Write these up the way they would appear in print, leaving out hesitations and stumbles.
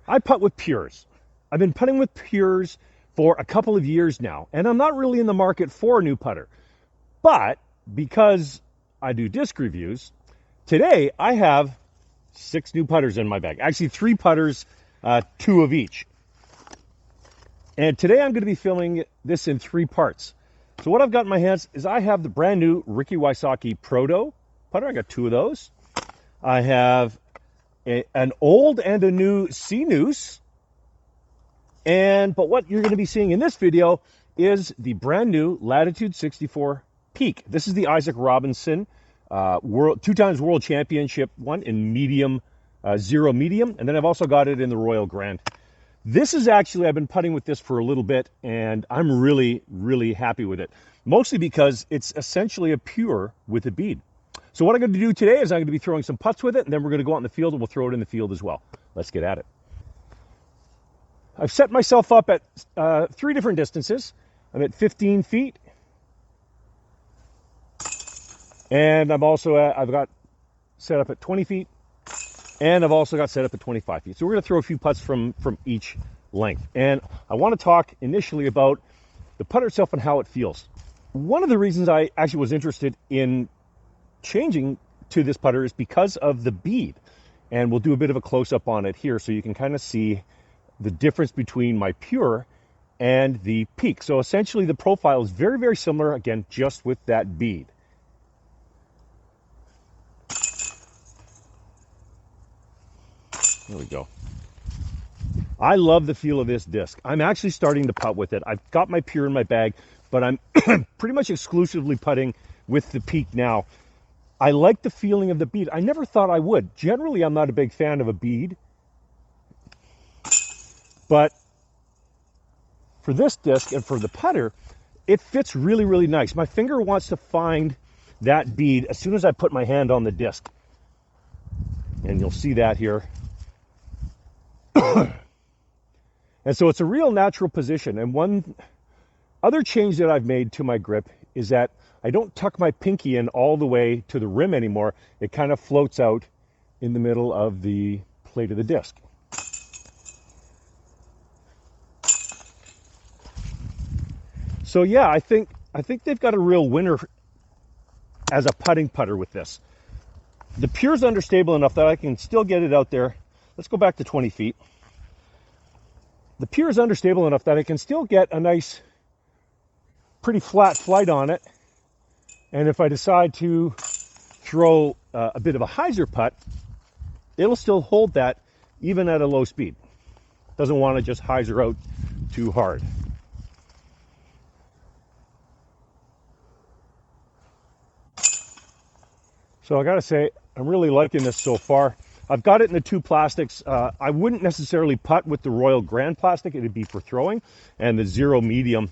I putt with Pures. I've been putting with Pures for a couple of years now, and I'm not really in the market for a new putter. But because I do disc reviews, today I have 6 new putters in my bag. Actually, 3 putters, 2 of each. And today I'm going to be filming this in 3 parts. So what I've got in my hands is I have the brand new Ricky Wysocki Proto putter. I got 2 of those. I have an old and a new C-Noose. But what you're going to be seeing in this video is the brand new Latitude 64 Peak. This is the Isaac Robinson 2-time world championship one in medium, 0 medium. And then I've also got it in the Royal Grand. This is actually, I've been putting with this for a little bit, and I'm really, really happy with it. Mostly because it's essentially a pure with a bead. So what I'm going to do today is I'm going to be throwing some putts with it, and then we're going to go out in the field and we'll throw it in the field as well. Let's get at it. I've set myself up at 3 different distances. I'm at 15 feet. And I've got set up at 20 feet. And I've also got set up at 25 feet. So we're going to throw a few putts from each length. And I want to talk initially about the putter itself and how it feels. One of the reasons I actually was interested in changing to this putter is because of the bead. And we'll do a bit of a close-up on it here so you can kind of see the difference between my pure and the Peak. So essentially the profile is very, very similar, again, just with that bead. There we go. I love the feel of this disc. I'm actually starting to putt with it. I've got my pure in my bag, but I'm pretty much exclusively putting with the Peak now. I like the feeling of the bead. I never thought I would. Generally, I'm not a big fan of a bead. But for this disc and for the putter, it fits really, really nice. My finger wants to find that bead as soon as I put my hand on the disc. And you'll see that here. And so it's a real natural position. And one other change that I've made to my grip is that I don't tuck my pinky in all the way to the rim anymore. It kind of floats out in the middle of the plate of the disc. So yeah, I think they've got a real winner as a putting putter with this. The Pure's understable enough that I can still get it out there. Let's go back to 20 feet. The Pure is understable enough that I can still get a nice, pretty flat flight on it. And if I decide to throw a bit of a hyzer putt, it'll still hold that even at a low speed. Doesn't want to just hyzer out too hard. So I got to say, I'm really liking this so far. I've got it in the 2 plastics. I wouldn't necessarily putt with the Royal Grand plastic. It'd be for throwing. And the 0 medium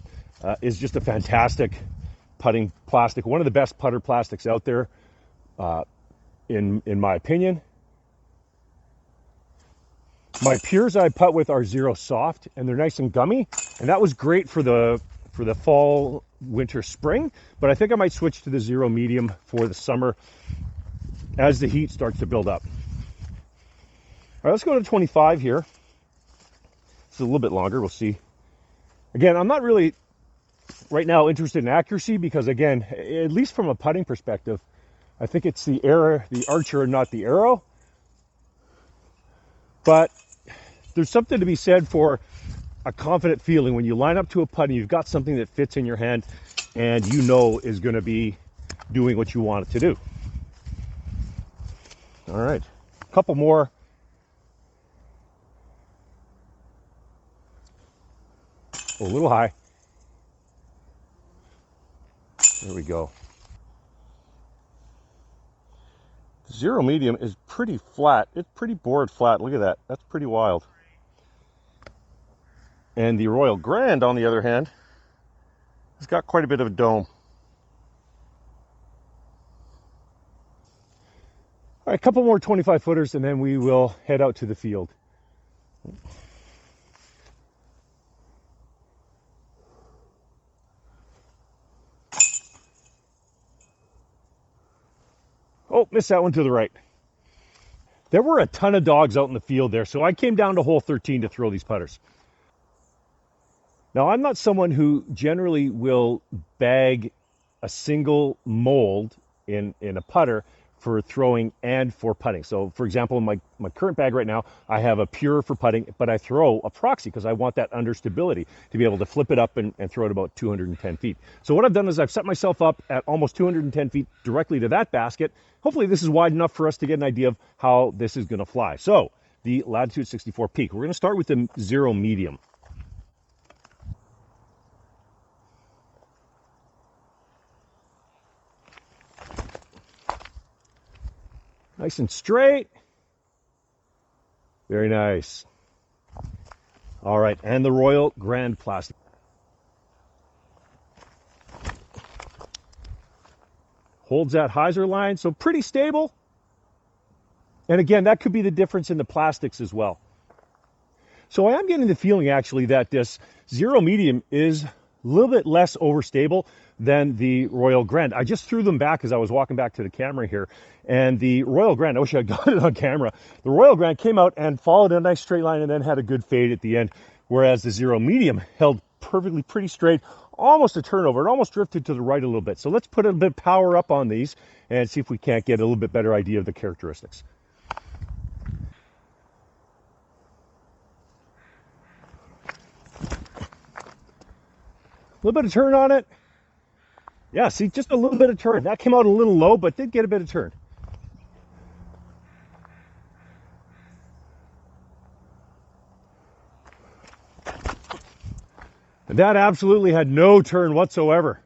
is just a fantastic putting plastic. One of the best putter plastics out there, in my opinion. My Pures I putt with are 0 soft, and they're nice and gummy. And that was great for the fall, winter, spring. But I think I might switch to the 0 medium for the summer as the heat starts to build up. All right, let's go to 25 here. It's a little bit longer. We'll see. Again, I'm not really right now interested in accuracy because, again, at least from a putting perspective, I think it's the archer and not the arrow. But there's something to be said for a confident feeling when you line up to a putt and you've got something that fits in your hand and you know is going to be doing what you want it to do. All right, a couple more. A little high. There we go. 0 medium is pretty flat. It's pretty board flat. Look at that. That's pretty wild. And the Royal Grand, on the other hand, has got quite a bit of a dome. All right, a couple more 25 footers and then we will head out to the field. Oh, missed that one to the right. There were a ton of dogs out in the field there, so I came down to hole 13 to throw these putters. Now, I'm not someone who generally will bag a single mold in a putter for throwing and for putting. So, for example, in my current bag right now, I have a pure for putting, but I throw a proxy because I want that under stability to be able to flip it up and throw it about 210 feet. So what I've done is I've set myself up at almost 210 feet directly to that basket. Hopefully this is wide enough for us to get an idea of how this is going to fly. So the Latitude 64 Peak. We're going to start with the 0 medium. Nice and straight. Very nice. All right, and the Royal Grand Plastic. Holds that hyzer line, so pretty stable. And again, that could be the difference in the plastics as well. So I am getting the feeling actually that this 0 medium is a little bit less overstable than the Royal Grand. I just threw them back as I was walking back to the camera here. And the Royal Grand, I wish I got it on camera. The Royal Grand came out and followed a nice straight line and then had a good fade at the end. Whereas the 0 medium held perfectly pretty straight, almost a turnover. It almost drifted to the right a little bit. So let's put a bit of power up on these and see if we can't get a little bit better idea of the characteristics. A little bit of turn on it. Yeah, see, just a little bit of turn. That came out a little low, but did get a bit of turn. And that absolutely had no turn whatsoever.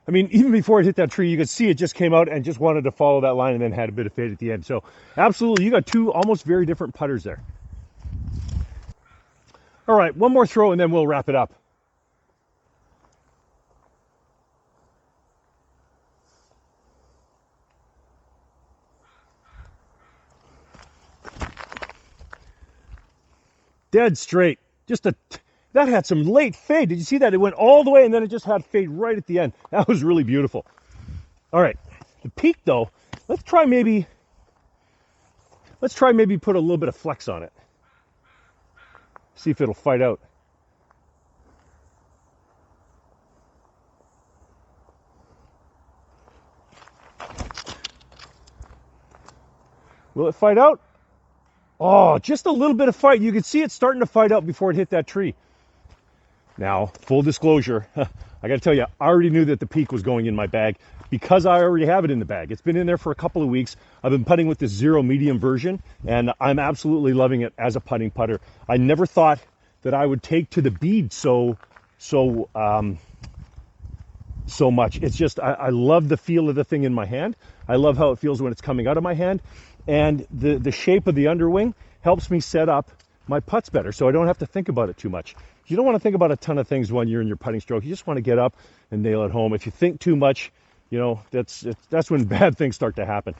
I mean, even before it hit that tree, you could see it just came out and just wanted to follow that line and then had a bit of fade at the end. So absolutely, you got two almost very different putters there. All right, one more throw and then we'll wrap it up. Dead straight. That had some late fade. Did you see that? It went all the way and then it just had fade right at the end. That was really beautiful. All right, the Peak though, let's try maybe put a little bit of flex on it. See if it'll fight out. Will it fight out? Oh, just a little bit of fight. You can see it starting to fight out before it hit that tree. Now, full disclosure, I got to tell you, I already knew that the Peak was going in my bag because I already have it in the bag. It's been in there for a couple of weeks. I've been putting with this 0 medium version, and I'm absolutely loving it as a putting putter. I never thought that I would take to the bead so much. It's just, I love the feel of the thing in my hand. I love how it feels when it's coming out of my hand. And the shape of the underwing helps me set up my putts better, so I don't have to think about it too much. You don't want to think about a ton of things when you're in your putting stroke. You just want to get up and nail it home. If you think too much, you know, that's when bad things start to happen.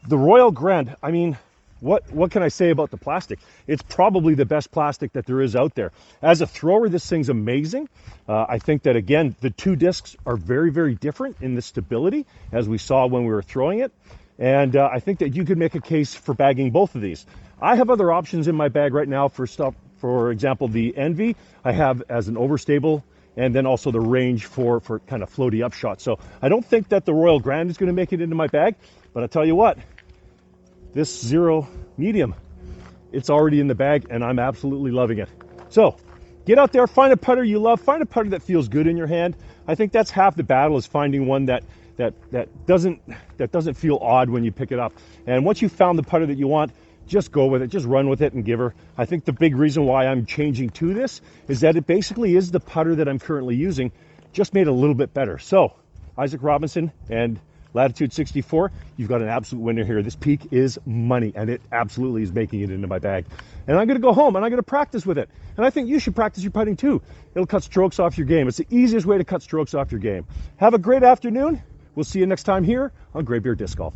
The Royal Grand, I mean, what can I say about the plastic? It's probably the best plastic that there is out there. As a thrower, this thing's amazing. I think that, again, the two discs are very, very different in the stability, as we saw when we were throwing it. And I think that you could make a case for bagging both of these. I have other options in my bag right now for stuff. For example, the Envy I have as an overstable, and then also the Range for kind of floaty upshot. So I don't think that the Royal Grand is going to make it into my bag, but I'll tell you what, this 0 medium, it's already in the bag and I'm absolutely loving it. So get out there, find a putter you love, find a putter that feels good in your hand. I think that's half the battle, is finding one that doesn't feel odd when you pick it up. And once you've found the putter that you want, just go with it, just run with it and give her. I think the big reason why I'm changing to this is that it basically is the putter that I'm currently using, just made a little bit better. So Isaac Robinson and Latitude 64, you've got an absolute winner here. This Peak is money, and it absolutely is making it into my bag. And I'm gonna go home and I'm gonna practice with it. And I think you should practice your putting too. It'll cut strokes off your game. It's the easiest way to cut strokes off your game. Have a great afternoon. We'll see you next time here on Graybeard Disc Golf.